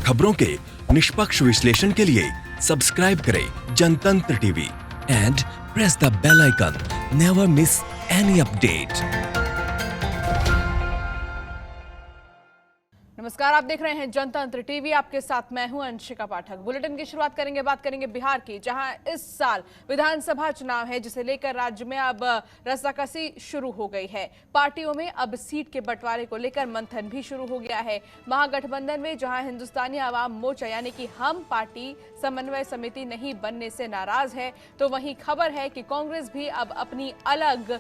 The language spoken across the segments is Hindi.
खबरों के निष्पक्ष विश्लेषण के लिए सब्सक्राइब करें Jantantra TV and press the bell icon. Never miss any update. नमस्कार, आप देख रहे हैं जनतंत्र टीवी। आपके साथ मैं हूं अंशिका पाठक। बुलेटिन की शुरुआत करेंगे, बात करेंगे बिहार की, जहां इस साल विधानसभा चुनाव है, जिसे लेकर राज्य में अब रस्साकसी शुरू हो गई है। पार्टियों में अब सीट के बंटवारे को लेकर मंथन भी शुरू हो गया है। महागठबंधन में जहां हिंदुस्तानी आवाम मोर्चा यानी कि हम पार्टी समन्वय समिति नहीं बनने से नाराज है, तो वहीं खबर है कि कांग्रेस भी अब अपनी अलग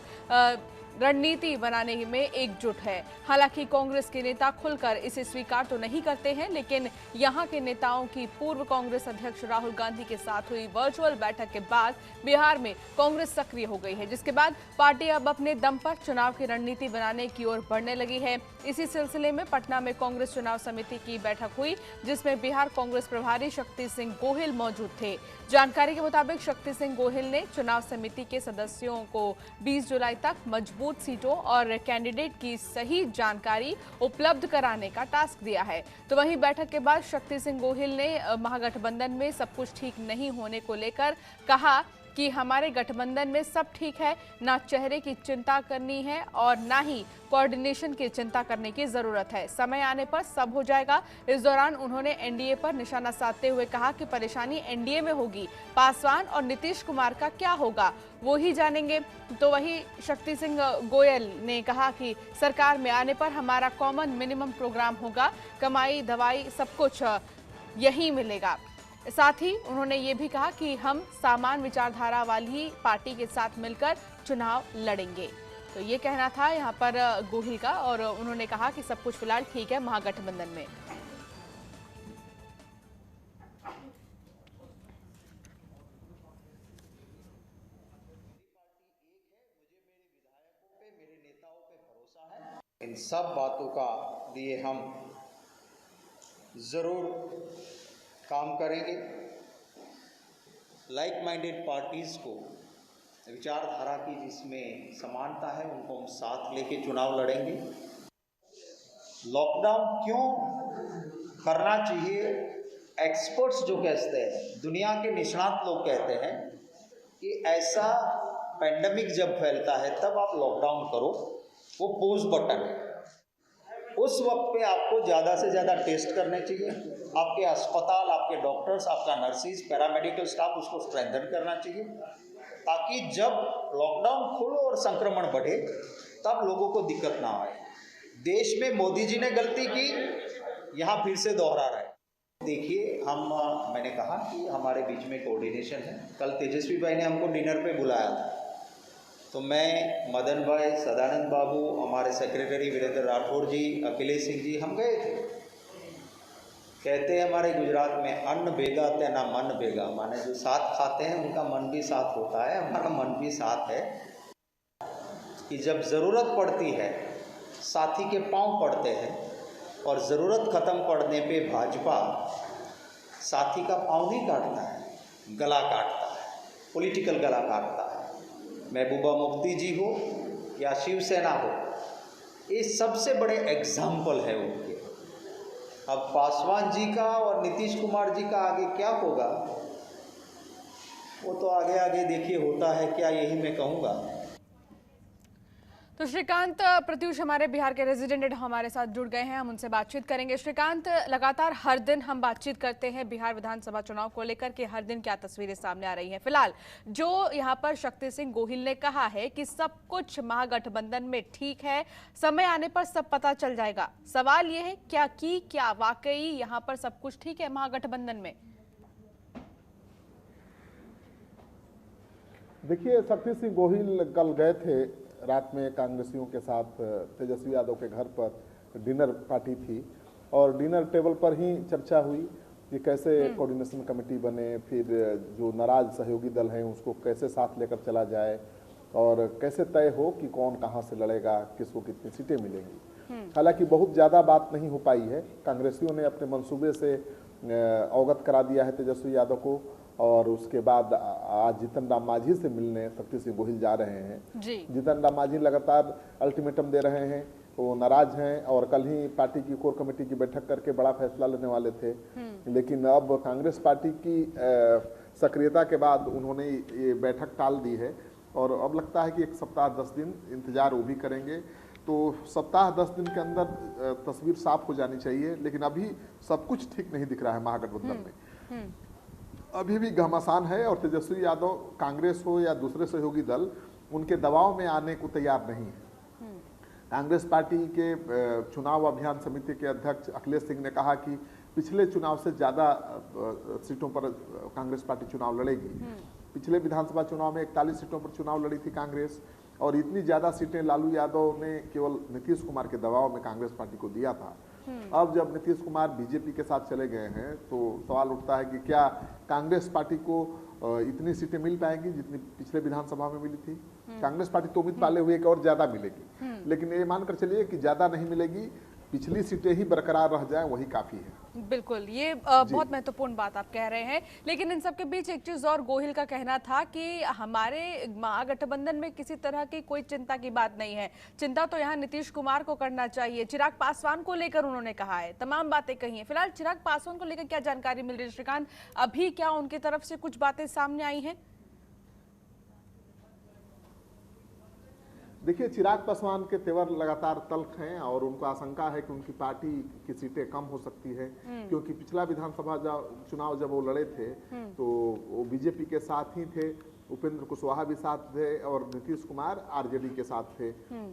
रणनीति बनाने में एकजुट है। हालांकि कांग्रेस के नेता खुलकर इसे स्वीकार तो नहीं करते हैं, लेकिन यहां के नेताओं की पूर्व कांग्रेस अध्यक्ष राहुल गांधी के साथ हुई वर्चुअल बैठक के बाद बिहार में कांग्रेस सक्रिय हो गई है, जिसके बाद पार्टी अब अपने दम पर चुनाव की रणनीति बनाने की ओर बढ़ने लगी है। इसी सिलसिले में पटना में कांग्रेस चुनाव समिति की बैठक हुई, जिसमें बिहार कांग्रेस प्रभारी शक्ति सिंह गोहिल मौजूद थे। जानकारी के मुताबिक शक्ति सिंह गोहिल ने चुनाव समिति के सदस्यों को 20 जुलाई तक मजबूत सीटों और कैंडिडेट की सही जानकारी उपलब्ध कराने का टास्क दिया है। तो वहीं बैठक के बाद शक्ति सिंह गोहिल ने महागठबंधन में सब कुछ ठीक नहीं होने को लेकर कहा कि हमारे गठबंधन में सब ठीक है, ना चेहरे की चिंता करनी है और ना ही कोऑर्डिनेशन की चिंता करने की जरूरत है। समय आने पर सब हो जाएगा। इस दौरान उन्होंने एनडीए पर निशाना साधते हुए कहा कि परेशानी एनडीए में होगी, पासवान और नीतीश कुमार का क्या होगा वो ही जानेंगे। तो वही शक्ति सिंह गोयल ने कहा कि सरकार में आने पर हमारा कॉमन मिनिमम प्रोग्राम होगा, कमाई दवाई सब कुछ यही मिलेगा। साथ ही उन्होंने ये भी कहा कि हम समान विचारधारा वाली पार्टी के साथ मिलकर चुनाव लड़ेंगे। तो ये कहना था यहाँ पर गोहिल का, और उन्होंने कहा कि सब कुछ फिलहाल ठीक है महागठबंधन में। इन सब बातों का लिए हम जरूर काम करेंगे। लाइक माइंडेड पार्टीज़ को विचारधारा की जिसमें समानता है उनको हम साथ लेके चुनाव लड़ेंगे। लॉकडाउन क्यों करना चाहिए? एक्सपर्ट्स जो कहते हैं, दुनिया के निष्णात लोग कहते हैं कि ऐसा पेंडेमिक जब फैलता है तब आप लॉकडाउन करो, वो पॉज बटन है। उस वक्त पे आपको ज़्यादा से ज़्यादा टेस्ट करने चाहिए। आपके अस्पताल, आपके डॉक्टर्स, आपका नर्सिस, पैरामेडिकल स्टाफ उसको स्ट्रेंथन करना चाहिए, ताकि जब लॉकडाउन खुले और संक्रमण बढ़े तब लोगों को दिक्कत ना आए। देश में मोदी जी ने गलती की, यहाँ फिर से दोहरा रहे। देखिए, मैंने कहा कि हमारे बीच में कोऑर्डिनेशन है। कल तेजस्वी भाई ने हमको डिनर पे बुलाया था, तो मैं, मदन भाई, सदानंद बाबू, हमारे सेक्रेटरी वीरेंद्र राठौर जी, अखिलेश सिंह जी, हम गए थे। कहते हैं हमारे गुजरात में अन्न बेगा ते ना मन बेगा, माने जो साथ खाते हैं उनका मन भी साथ होता है। हमारा मन भी साथ है कि जब ज़रूरत पड़ती है साथी के पांव पड़ते हैं, और ज़रूरत ख़त्म पड़ने पे भाजपा साथी का पांव नहीं काटता है, गला काटता है, पॉलिटिकल गला काटता है। महबूबा मुफ्ती जी हो या शिवसेना हो, ये सबसे बड़े एग्जाम्पल है उनके। अब पासवान जी का और नीतीश कुमार जी का आगे क्या होगा वो तो आगे आगे देखिए होता है क्या, यही मैं कहूँगा। तो श्रीकांत प्रत्युष हमारे बिहार के रेजिडेंट हमारे साथ जुड़ गए हैं, हम उनसे बातचीत करेंगे। श्रीकांत, लगातार हर दिन हम बातचीत करते हैं बिहार विधानसभा चुनाव को लेकर के, हर दिन क्या तस्वीरें सामने आ रही हैं। फिलहाल जो यहाँ पर शक्ति सिंह गोहिल ने कहा है कि सब कुछ महागठबंधन में ठीक है, समय आने पर सब पता चल जाएगा। सवाल ये है क्या वाकई यहाँ पर सब कुछ ठीक है महागठबंधन में? देखिए, शक्ति सिंह गोहिल कल गए थे रात में कांग्रेसियों के साथ तेजस्वी यादव के घर पर डिनर पार्टी थी, और डिनर टेबल पर ही चर्चा हुई कि कैसे कोऑर्डिनेशन कमेटी बने, फिर जो नाराज सहयोगी दल हैं उसको कैसे साथ लेकर चला जाए, और कैसे तय हो कि कौन कहां से लड़ेगा, किसको कितनी सीटें मिलेंगी। हालांकि बहुत ज़्यादा बात नहीं हो पाई है। कांग्रेसियों ने अपने मंसूबे से अवगत करा दिया है तेजस्वी यादव को, और उसके बाद आज जीतन राम मांझी से मिलने शक्ति सिंह गोहिल जा रहे हैं। जीतन राम मांझी लगातार अल्टीमेटम दे रहे हैं वो नाराज हैं और कल ही पार्टी की कोर कमेटी की बैठक करके बड़ा फैसला लेने वाले थे। लेकिन अब कांग्रेस पार्टी की सक्रियता के बाद उन्होंने ये बैठक टाल दी है और अब लगता है कि 1 सप्ताह 10 दिन इंतजार वो भी करेंगे। तो सप्ताह 10 दिन के अंदर तस्वीर साफ हो जानी चाहिए, लेकिन अभी सब कुछ ठीक नहीं दिख रहा है महागठबंधन में। अभी भी घमासान है और तेजस्वी यादव कांग्रेस हो या दूसरे सहयोगी दल उनके दबाव में आने को तैयार नहीं है। कांग्रेस पार्टी के चुनाव अभियान समिति के अध्यक्ष अखिलेश सिंह ने कहा कि पिछले चुनाव से ज़्यादा सीटों पर कांग्रेस पार्टी चुनाव लड़ेगी। पिछले विधानसभा चुनाव में 41 सीटों पर चुनाव लड़ी थी कांग्रेस और इतनी ज़्यादा सीटें लालू यादव ने केवल नीतीश कुमार के दबाव में कांग्रेस पार्टी को दिया था। अब जब नीतीश कुमार बीजेपी के साथ चले गए हैं तो सवाल उठता है कि क्या कांग्रेस पार्टी को इतनी सीटें मिल पाएंगी जितनी पिछले विधानसभा में मिली थी। कांग्रेस पार्टी तो उम्मीद पाले हुए कि और ज्यादा मिलेगी, लेकिन ये मानकर चलिए कि ज्यादा नहीं मिलेगी, पिछली सीटें ही बरकरार रह जाए वही काफी है। बिल्कुल, ये बहुत महत्वपूर्ण बात आप कह रहे हैं। लेकिन इन सब के बीच एक चीज और, गोहिल का कहना था कि हमारे महागठबंधन में किसी तरह की कोई चिंता की बात नहीं है, चिंता तो यहाँ नीतीश कुमार को करना चाहिए। चिराग पासवान को लेकर उन्होंने कहा है, तमाम बातें कही हैं। फिलहाल चिराग पासवान को लेकर क्या जानकारी मिल रही है श्रीकांत? अभी क्या उनकी तरफ से कुछ बातें सामने आई हैं? देखिए, चिराग पासवान के तेवर लगातार तल्ख हैं और उनको आशंका है कि उनकी पार्टी की सीटें कम हो सकती है, क्योंकि पिछला विधानसभा चुनाव जब वो लड़े थे तो वो बीजेपी के साथ ही थे, उपेंद्र कुशवाहा भी साथ थे और नीतीश कुमार आरजेडी के साथ थे।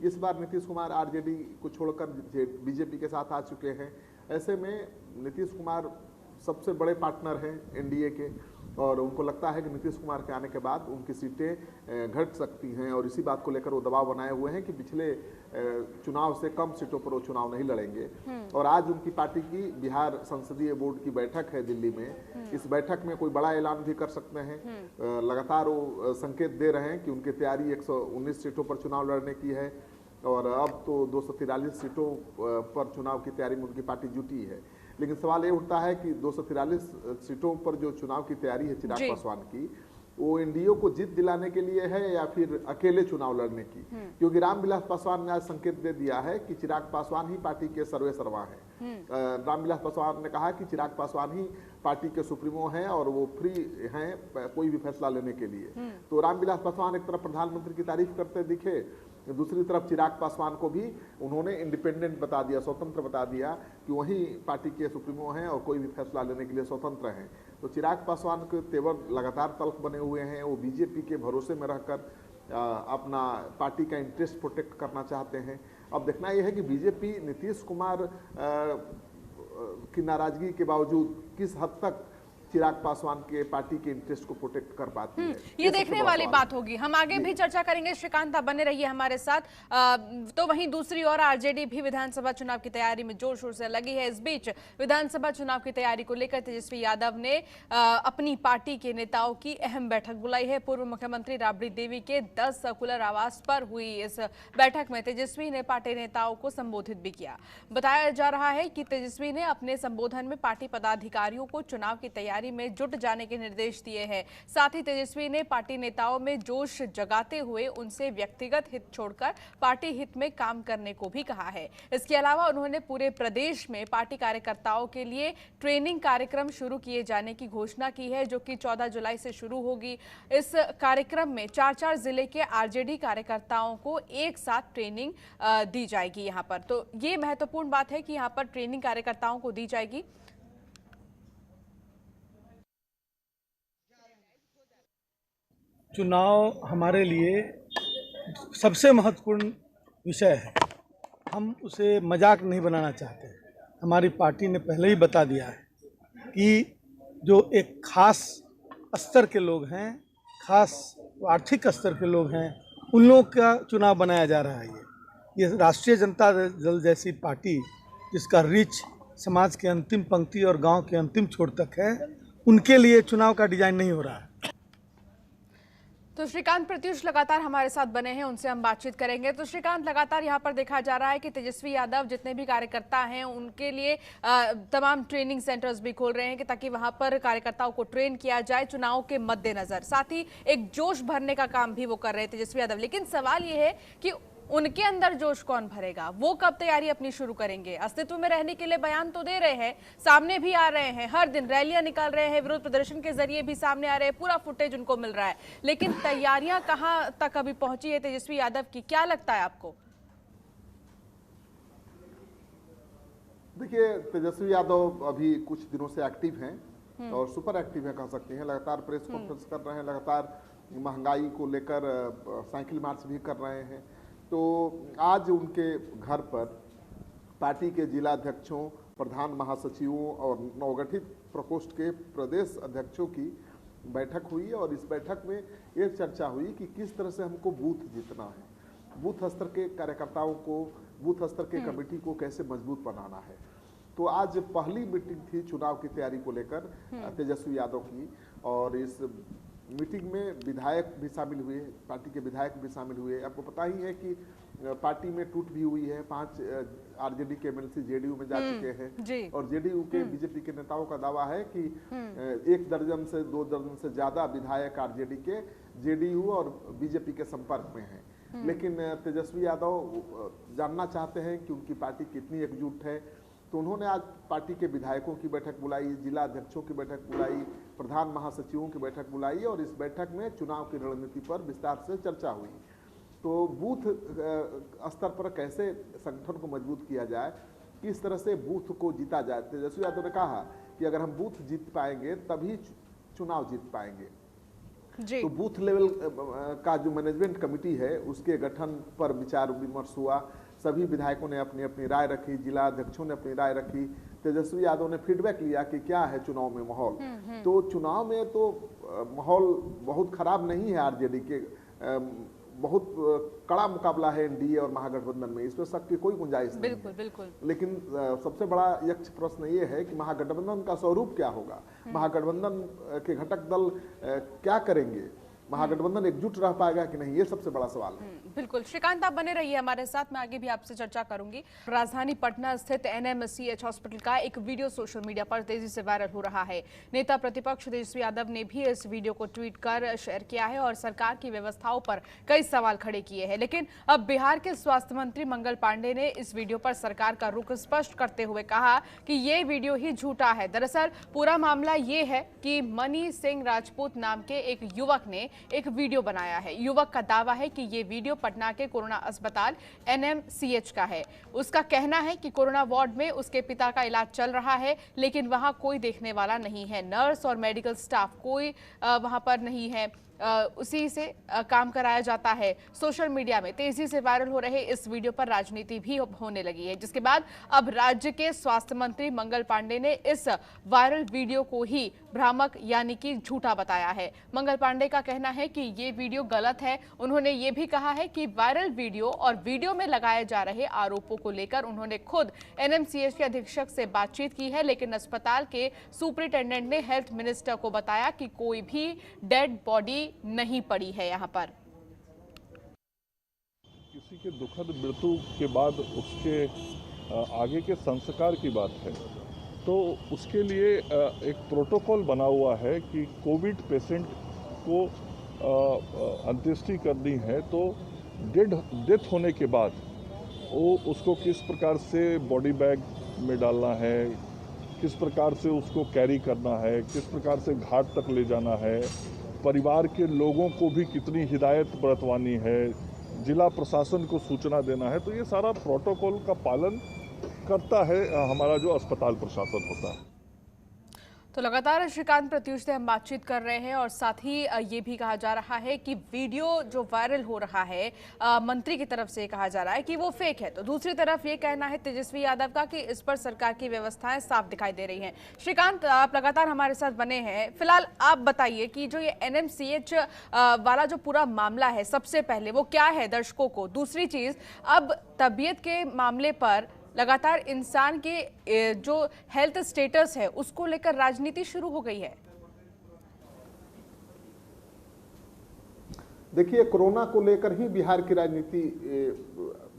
इस बार नीतीश कुमार आरजेडी को छोड़कर बीजेपी के साथ आ चुके हैं। ऐसे में नीतीश कुमार सबसे बड़े पार्टनर हैं एनडीए के और उनको लगता है कि नीतीश कुमार के आने के बाद उनकी सीटें घट सकती हैं और इसी बात को लेकर वो दबाव बनाए हुए हैं कि पिछले चुनाव से कम सीटों पर वो चुनाव नहीं लड़ेंगे। और आज उनकी पार्टी की बिहार संसदीय बोर्ड की बैठक है दिल्ली में। इस बैठक में कोई बड़ा ऐलान भी कर सकते हैं। लगातार वो संकेत दे रहे हैं कि उनकी तैयारी 119 सीटों पर चुनाव लड़ने की है और अब तो 243 सीटों पर चुनाव की तैयारी में उनकी पार्टी जुटी है। लेकिन सवाल ये उठता है कि 243 सीटों पर जो चुनाव की तैयारी है चिराग पासवान की, वो एनडीए को जीत दिलाने के लिए है या फिर अकेले चुनाव लड़ने की? क्योंकि रामविलास पासवान ने आज संकेत दे दिया है कि चिराग पासवान ही पार्टी के सर्वे सर्वा हैं। रामविलास पासवान ने कहा कि चिराग पासवान ही पार्टी के सुप्रीमो हैं और वो फ्री हैं कोई भी फैसला लेने के लिए। तो रामविलास पासवान एक तरफ प्रधानमंत्री की तारीफ करते दिखे, दूसरी तरफ चिराग पासवान को भी उन्होंने इंडिपेंडेंट बता दिया, स्वतंत्र बता दिया कि वही पार्टी के सुप्रीमो हैं और कोई भी फैसला लेने के लिए स्वतंत्र हैं। तो चिराग पासवान के तेवर लगातार तल्ख बने हुए हैं। वो बीजेपी के भरोसे में रहकर अपना पार्टी का इंटरेस्ट प्रोटेक्ट करना चाहते हैं। अब देखना यह है कि बीजेपी नीतीश कुमार की नाराजगी के बावजूद किस हद तक चिराग पासवान के पार्टी के इंटरेस्ट को प्रोटेक्ट कर पाती है, ये देखने वाली बात होगी। हम आगे भी चर्चा करेंगे। श्रीकांत, आप बने रहिए हमारे साथ। तो वहीं दूसरी ओर आरजेडी भी विधानसभा चुनाव की तैयारी में जोर शोर से लगी है। इस बीच विधानसभा चुनाव की तैयारी को लेकर तेजस्वी यादव ने अपनी पार्टी के नेताओं की अहम बैठक बुलाई है। पूर्व मुख्यमंत्री राबड़ी देवी के 10 सर्कुलर आवास पर हुई इस बैठक में तेजस्वी ने पार्टी नेताओं को संबोधित भी किया। बताया जा रहा है कि तेजस्वी ने अपने संबोधन में पार्टी पदाधिकारियों को चुनाव की तैयारी में जुट जाने के निर्देश दिए हैं। साथ ही तेजस्वी ने पार्टी नेताओं में जोश जगाते हुए उनसे व्यक्तिगत हित छोड़कर पार्टी हित में काम करने को भी कहा है। इसके अलावा उन्होंने पूरे प्रदेश में पार्टी कार्यकर्ताओं के लिए ट्रेनिंग कार्यक्रम शुरू किए जाने की घोषणा की है, जो कि 14 जुलाई से शुरू होगी। इस कार्यक्रम में 4 जिले के आरजेडी कार्यकर्ताओं को एक साथ ट्रेनिंग दी जाएगी। यहाँ पर तो ये महत्वपूर्ण बात है कि यहाँ पर ट्रेनिंग कार्यकर्ताओं को दी जाएगी। चुनाव हमारे लिए सबसे महत्वपूर्ण विषय है। हम उसे मजाक नहीं बनाना चाहते। हमारी पार्टी ने पहले ही बता दिया है कि जो एक खास स्तर के लोग हैं, खास आर्थिक स्तर के लोग हैं, उन लोगों का चुनाव बनाया जा रहा है। ये राष्ट्रीय जनता दल जैसी पार्टी जिसका रीच समाज के अंतिम पंक्ति और गांव के अंतिम छोर तक है, उनके लिए चुनाव का डिजाइन नहीं हो रहा है। तो श्रीकांत प्रत्युष लगातार हमारे साथ बने हैं, उनसे हम बातचीत करेंगे। तो श्रीकांत, लगातार यहाँ पर देखा जा रहा है कि तेजस्वी यादव जितने भी कार्यकर्ता हैं उनके लिए तमाम ट्रेनिंग सेंटर्स भी खोल रहे हैं कि ताकि वहां पर कार्यकर्ताओं को ट्रेन किया जाए चुनाव के मद्देनजर। साथ ही एक जोश भरने का काम भी वो कर रहे हैं तेजस्वी यादव। लेकिन सवाल ये है कि उनके अंदर जोश कौन भरेगा? वो कब तैयारी अपनी शुरू करेंगे? अस्तित्व में रहने के लिए बयान तो दे रहे हैं, सामने भी आ रहे हैं, हर दिन रैलियां निकाल रहे हैं, विरोध प्रदर्शन के जरिए भी सामने आ रहे हैं, पूरा फुटेज उनको मिल रहा है, लेकिन तैयारियां कहां तक अभी पहुंची है तेजस्वी यादव की? क्या लगता है आपको? देखिए, तेजस्वी यादव अभी कुछ दिनों से एक्टिव हैं और सुपर एक्टिव है कह सकते हैं। लगातार प्रेस कॉन्फ्रेंस कर रहे हैं, लगातार महंगाई को लेकर साइकिल मार्च भी कर रहे हैं। तो आज उनके घर पर पार्टी के जिला अध्यक्षों, प्रधान महासचिवों और नवगठित प्रकोष्ठ के प्रदेश अध्यक्षों की बैठक हुई और इस बैठक में ये चर्चा हुई कि किस तरह से हमको बूथ जीतना है, बूथ स्तर के कार्यकर्ताओं को, बूथ स्तर के कमेटी को कैसे मजबूत बनाना है। तो आज पहली मीटिंग थी चुनाव की तैयारी को लेकर तेजस्वी यादव की, और इस मीटिंग में विधायक भी शामिल हुए, पार्टी के विधायक भी शामिल हुए। आपको पता ही है कि पार्टी में टूट भी हुई है, 5 आरजेडी के एमएलसी जेडीयू में जा चुके हैं और जेडीयू के बीजेपी के नेताओं का दावा है कि 1 दर्जन से 2 दर्जन से ज्यादा विधायक आरजेडी के जेडीयू और बीजेपी के संपर्क में हैं। लेकिन तेजस्वी यादव जानना चाहते हैं कि उनकी पार्टी कितनी एकजुट है, तो उन्होंने आज पार्टी के विधायकों की बैठक बुलाई, जिला अध्यक्षों की बैठक बुलाई, प्रधान महासचिवों की बैठक बुलाई और इस बैठक में चुनाव की रणनीति पर विस्तार से चर्चा हुई। तो बूथ स्तर पर कैसे संगठन को मजबूत किया जाए, किस तरह से बूथ को जीता जाए। तेजस्वी यादव ने कहा कि अगर हम बूथ जीत पाएंगे तभी चुनाव जीत पाएंगे। जी। तो बूथ लेवल का जो मैनेजमेंट कमेटी है उसके गठन पर विचार विमर्श हुआ। सभी विधायकों ने अपनी अपनी राय रखी, जिला अध्यक्षों ने अपनी राय रखी। तेजस्वी यादव ने फीडबैक लिया कि क्या है चुनाव में माहौल। तो चुनाव में तो माहौल बहुत खराब नहीं है, आरजेडी के बहुत कड़ा मुकाबला है एनडीए और महागठबंधन में, इसमें शक की कोई गुंजाइश नहीं है। बिल्कुल। लेकिन सबसे बड़ा यक्ष प्रश्न ये है कि महागठबंधन का स्वरूप क्या होगा, महागठबंधन के घटक दल क्या करेंगे, महागठबंधन एकजुट रह पाएगा कि नहीं, ये सबसे बड़ा सवाल है। बिल्कुल। श्रीकांत, आप बने रहिए हमारे साथ, मैं आगे भी आपसे चर्चा करूंगी। राजधानी पटना स्थित एनएमसीएच हॉस्पिटल का एक वीडियो सोशल मीडिया पर तेजी से वायरल हो रहा है। नेता प्रतिपक्ष तेजस्वी यादव ने भी इस वीडियो को ट्वीट कर शेयर किया है और सरकार की व्यवस्थाओं पर कई सवाल खड़े किए हैं। लेकिन अब बिहार के स्वास्थ्य मंत्री मंगल पांडे ने इस वीडियो पर सरकार का रुख स्पष्ट करते हुए कहा कि ये वीडियो ही झूठा है। दरअसल पूरा मामला ये है कि मनी सिंह राजपूत नाम के एक युवक ने एक वीडियो बनाया है। युवक का दावा है कि ये वीडियो पटना के कोरोना अस्पताल एनएमसीएच का है। उसका कहना है कि कोरोना वार्ड में उसके पिता का इलाज चल रहा है, लेकिन वहां कोई देखने वाला नहीं है, नर्स और मेडिकल स्टाफ कोई वहां पर नहीं है, उसी से काम कराया जाता है। सोशल मीडिया में तेजी से वायरल हो रहे इस वीडियो पर राजनीति भी होने लगी है, जिसके बाद अब राज्य के स्वास्थ्य मंत्री मंगल पांडे ने इस वायरल वीडियो को ही भ्रामक यानी कि झूठा बताया है। मंगल पांडे का कहना है कि ये वीडियो गलत है। उन्होंने ये भी कहा है कि वायरल वीडियो और वीडियो में लगाए जा रहे आरोपों को लेकर उन्होंने खुद एनएमसीएच के अधीक्षक से बातचीत की है, लेकिन अस्पताल के सुपरिटेंडेंट ने हेल्थ मिनिस्टर को बताया कि कोई भी डेड बॉडी नहीं पड़ी है यहाँ पर। किसी के दुखद मृत्यु के बाद उसके आगे के संस्कार की बात है, तो उसके लिए एक प्रोटोकॉल बना हुआ है कि कोविड पेशेंट को अंत्येष्टि करनी है तो डेथ होने के बाद वो उसको किस प्रकार से बॉडी बैग में डालना है, किस प्रकार से उसको कैरी करना है, किस प्रकार से घाट तक ले जाना है, परिवार के लोगों को भी कितनी हिदायत बरतवानी है, जिला प्रशासन को सूचना देना है। तो ये सारा प्रोटोकॉल का पालन करता है हमारा जो अस्पताल प्रशासन होता है। तो लगातार श्रीकांत प्रत्युष से हम बातचीत कर रहे हैं और साथ ही ये भी कहा जा रहा है कि वीडियो जो वायरल हो रहा है मंत्री की तरफ से कहा जा रहा है कि वो फेक है, तो दूसरी तरफ ये कहना है तेजस्वी यादव का कि इस पर सरकार की व्यवस्थाएं साफ दिखाई दे रही हैं। श्रीकांत, आप लगातार हमारे साथ बने हैं, फिलहाल आप बताइए कि जो ये एनएमसीएच वाला जो पूरा मामला है, सबसे पहले वो क्या है दर्शकों को, दूसरी चीज अब तबीयत के मामले पर लगातार इंसान के जो हेल्थ स्टेटस है उसको लेकर राजनीति शुरू हो गई है। देखिए, कोरोना को लेकर ही बिहार की राजनीति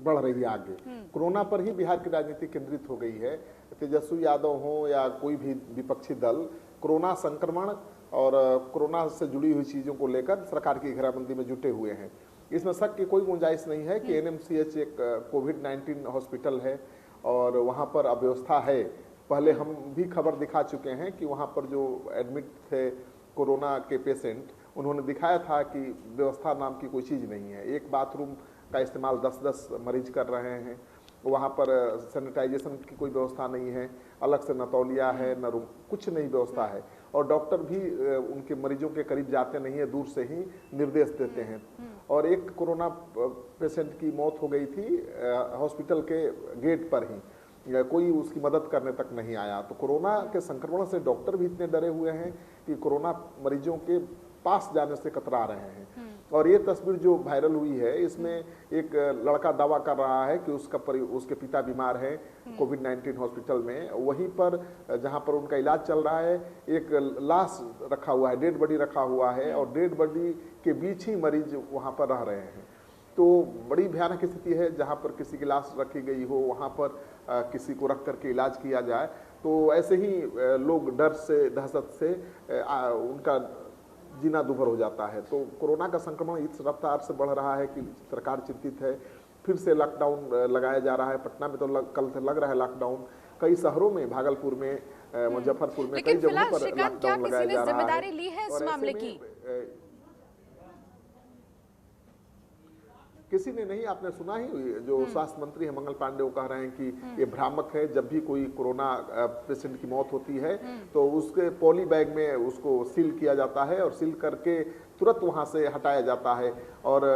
बढ़ रही है आगे, कोरोना पर ही बिहार की राजनीति केंद्रित हो गई है। तेजस्वी यादव हो या कोई भी विपक्षी दल कोरोना संक्रमण और कोरोना से जुड़ी हुई चीज़ों को लेकर सरकार की घेराबंदी में जुटे हुए हैं। इसमें शक की कोई गुंजाइश नहीं है कि एनएमसीएच एक कोविड-19 हॉस्पिटल है और वहाँ पर अव्यवस्था है। पहले हम भी खबर दिखा चुके हैं कि वहाँ पर जो एडमिट थे कोरोना के पेशेंट, उन्होंने दिखाया था कि व्यवस्था नाम की कोई चीज़ नहीं है। एक बाथरूम का इस्तेमाल 10-10 मरीज कर रहे हैं, वहाँ पर सैनिटाइजेशन की कोई व्यवस्था नहीं है, अलग से न तौलिया है न रूम, कुछ नहीं व्यवस्था है। और डॉक्टर भी उनके मरीजों के करीब जाते नहीं है, दूर से ही निर्देश देते हैं। और एक कोरोना पेशेंट की मौत हो गई थी हॉस्पिटल के गेट पर ही, कोई उसकी मदद करने तक नहीं आया। तो कोरोना के संक्रमण से डॉक्टर भी इतने डरे हुए हैं कि कोरोना मरीजों के पास जाने से कतरा रहे हैं। और ये तस्वीर जो वायरल हुई है, इसमें एक लड़का दावा कर रहा है कि उसके पिता बीमार हैं कोविड-19 हॉस्पिटल में। वहीं पर जहां पर उनका इलाज चल रहा है, एक लाश रखा हुआ है, डेड बॉडी रखा हुआ है और डेड बॉडी के बीच ही मरीज वहां पर रह रहे हैं। तो बड़ी भयानक स्थिति है, जहां पर किसी की लाश रखी गई हो वहां पर किसी को रख करके इलाज किया जाए, तो ऐसे ही लोग डर से, दहशत से उनका जीना दूभर हो जाता है। तो कोरोना का संक्रमण इस रफ्तार से बढ़ रहा है कि सरकार चिंतित है। फिर से लॉकडाउन लगाया जा रहा है। पटना में तो कल से लग रहा है लॉकडाउन। कई शहरों में, भागलपुर में, मुजफ्फरपुर में कई जगहों पर लॉकडाउन लगाया जा रहा है। जिम्मेदारी ली है इस मामले की? किसी ने नहीं। आपने सुना ही, जो स्वास्थ्य मंत्री है मंगल पांडे, वो कह रहे हैं कि ये भ्रामक है। जब भी कोई कोरोना पेशेंट की मौत होती है तो उसके पॉली बैग में उसको सील किया जाता है और सील करके तुरंत वहां से हटाया जाता है। और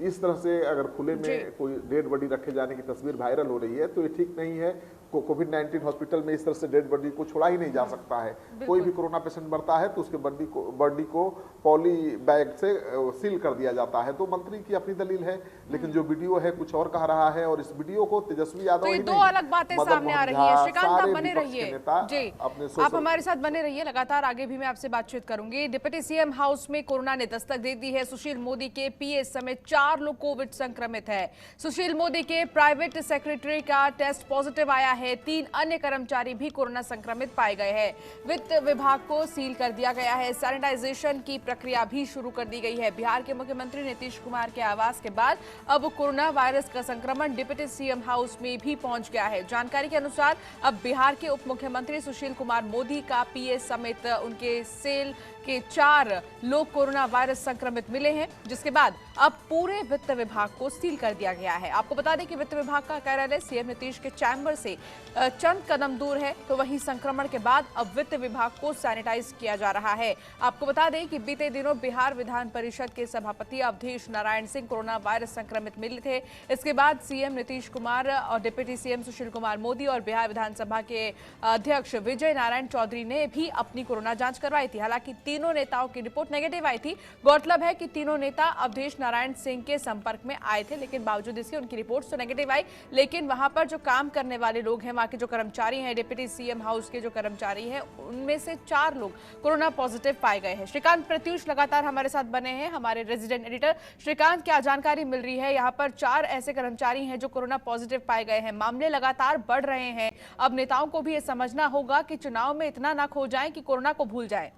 इस तरह से अगर खुले में कोई डेड बॉडी रखे जाने की तस्वीर वायरल हो रही है तो ये ठीक नहीं है। कोविड-19 हॉस्पिटल में इस तरह से डेड बॉडी को छोड़ा ही नहीं जा सकता है। कोई भी कोरोना पेशेंट मरता है तो उसके बॉडी को पॉली बैग से सील कर दिया जाता है। तो मंत्री की अपनी दलील है, लेकिन जो वीडियो है कुछ और कह रहा है। और इस वीडियो को तेजस्वी यादव, तो ये दो अलग बातें सामने आ रही है। श्रीकांत, आप बने रहिए जी, आप हमारे साथ बने रहिए, लगातार आगे भी मैं आपसे बातचीत करूंगी। डिप्टी सीएम हाउस में कोरोना ने दस्तक दे दी है। सुशील मोदी के पीए समेत 4 लोग कोविड संक्रमित है। सुशील मोदी के प्राइवेट सेक्रेटरी का टेस्ट पॉजिटिव आया है। 3 अन्य कर्मचारी भी कोरोना संक्रमित पाए गए हैं। वित्त विभाग को सील कर दिया गया है। सैनिटाइजेशन की प्रक्रिया भी शुरू कर दी गई है। बिहार के मुख्यमंत्री नीतीश कुमार के आवास के बाद अब कोरोना वायरस का संक्रमण डिप्टी सीएम हाउस में भी पहुंच गया है। जानकारी के अनुसार अब बिहार के उप मुख्यमंत्री सुशील कुमार मोदी का पीए समेत उनके सेल के 4 लोग कोरोना वायरस संक्रमित मिले हैं, जिसके बाद अब पूरे वित्त विभाग को सील कर दिया गया है। आपको बता दें कि वित्त विभाग का कार्यालय सीएम नीतीश के चैम्बर से चंद कदम दूर है। तो वहीं संक्रमण के बाद अब वित्त विभाग को सैनिटाइज किया जा रहा है। आपको बता दें कि बीते दिनों बिहार विधान परिषद के सभापति अवधेश नारायण सिंह कोरोना वायरस संक्रमित मिले थे। इसके बाद सीएम नीतीश कुमार और डिप्टी सीएम सुशील कुमार मोदी और बिहार विधानसभा के अध्यक्ष विजय नारायण चौधरी ने भी अपनी कोरोना जांच करवाई थी। हालांकि तीनों नेताओं की रिपोर्ट नेगेटिव आई थी। गौरतलब है कि तीनों नेता अवधेश नारायण सिंह के संपर्क में आए थे, लेकिन बावजूद इसके उनकी रिपोर्ट तो नेगेटिव आई। लेकिन वहां पर जो काम करने वाले लोग हैं, वहां के जो कर्मचारी हैं, डिप्टी सीएम हाउस के जो कर्मचारी हैं, उनमें से 4 लोग कोरोना पॉजिटिव पाए गए हैं। श्रीकांत प्रत्युष लगातार हमारे साथ बने हैं, हमारे रेजिडेंट एडिटर। श्रीकांत, क्या जानकारी मिल रही है? यहाँ पर 4 ऐसे कर्मचारी हैं जो कोरोना पॉजिटिव पाए गए हैं। मामले लगातार बढ़ रहे हैं। अब नेताओं को भी ये समझना होगा कि चुनाव में इतना ना खो जाए कि कोरोना को भूल जाए।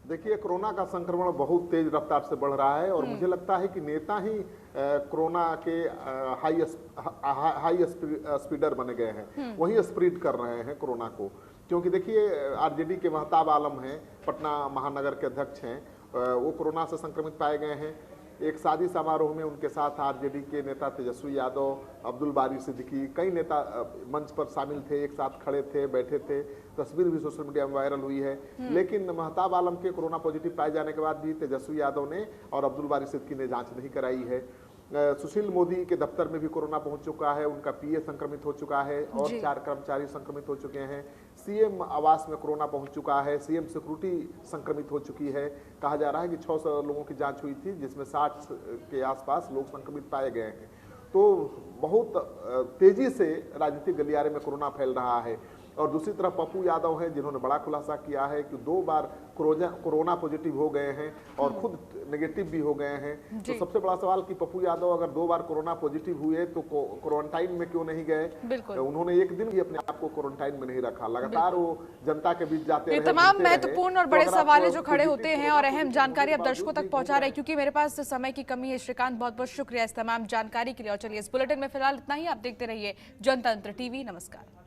देखिए, कोरोना का संक्रमण बहुत तेज रफ्तार से बढ़ रहा है और मुझे लगता है कि नेता ही कोरोना के हाई स्पीडर बने गए हैं। वही स्प्रेड कर रहे हैं कोरोना को। क्योंकि देखिए, आरजेडी के महताब आलम हैं, पटना महानगर के अध्यक्ष हैं, वो कोरोना से संक्रमित पाए गए हैं। एक शादी समारोह में उनके साथ आरजेडी के नेता तेजस्वी यादव, अब्दुल बारी सिद्दीकी, कई नेता मंच पर शामिल थे, एक साथ खड़े थे, बैठे थे। तस्वीर भी सोशल मीडिया में वायरल हुई है। लेकिन महताब आलम के कोरोना पॉजिटिव पाए जाने के बाद भी तेजस्वी यादव ने और अब्दुल बारी सिद्दीकी ने जांच नहीं कराई है। सुशील मोदी के दफ्तर में भी कोरोना पहुंच चुका है, उनका पीए संक्रमित हो चुका है और 4 कर्मचारी संक्रमित हो चुके हैं। सीएम आवास में कोरोना पहुंच चुका है, सीएम सिक्योरिटी संक्रमित हो चुकी है। कहा जा रहा है कि 600 लोगों की जांच हुई थी, जिसमें 60 के आसपास लोग संक्रमित पाए गए हैं। तो बहुत तेजी से राजनीतिक गलियारे में कोरोना फैल रहा है। और दूसरी तरफ पप्पू यादव हैं जिन्होंने बड़ा खुलासा किया है कि 2 बार कोरोना पॉजिटिव हो गए हैं और खुद नेगेटिव भी हो गए हैं। तो सबसे बड़ा सवाल कि पप्पू यादव अगर 2 बार कोरोना पॉजिटिव हुए तो क्वारंटाइन में क्यों नहीं गए? उन्होंने एक दिन भी अपने आप को क्वारंटाइन में नहीं रखा, लगातार वो जनता के बीच जाते रहे। तमाम महत्वपूर्ण और बड़े सवाल जो खड़े होते हैं और अहम जानकारी अब दर्शकों तक पहुंचा रहे हैं, क्योंकि मेरे पास समय की कमी है। श्रीकांत, बहुत बहुत शुक्रिया इस तमाम जानकारी के लिए। और चलिए, इस बुलेटिन में फिलहाल इतना ही। आप देखते रहिए जनतंत्र टीवी। नमस्कार।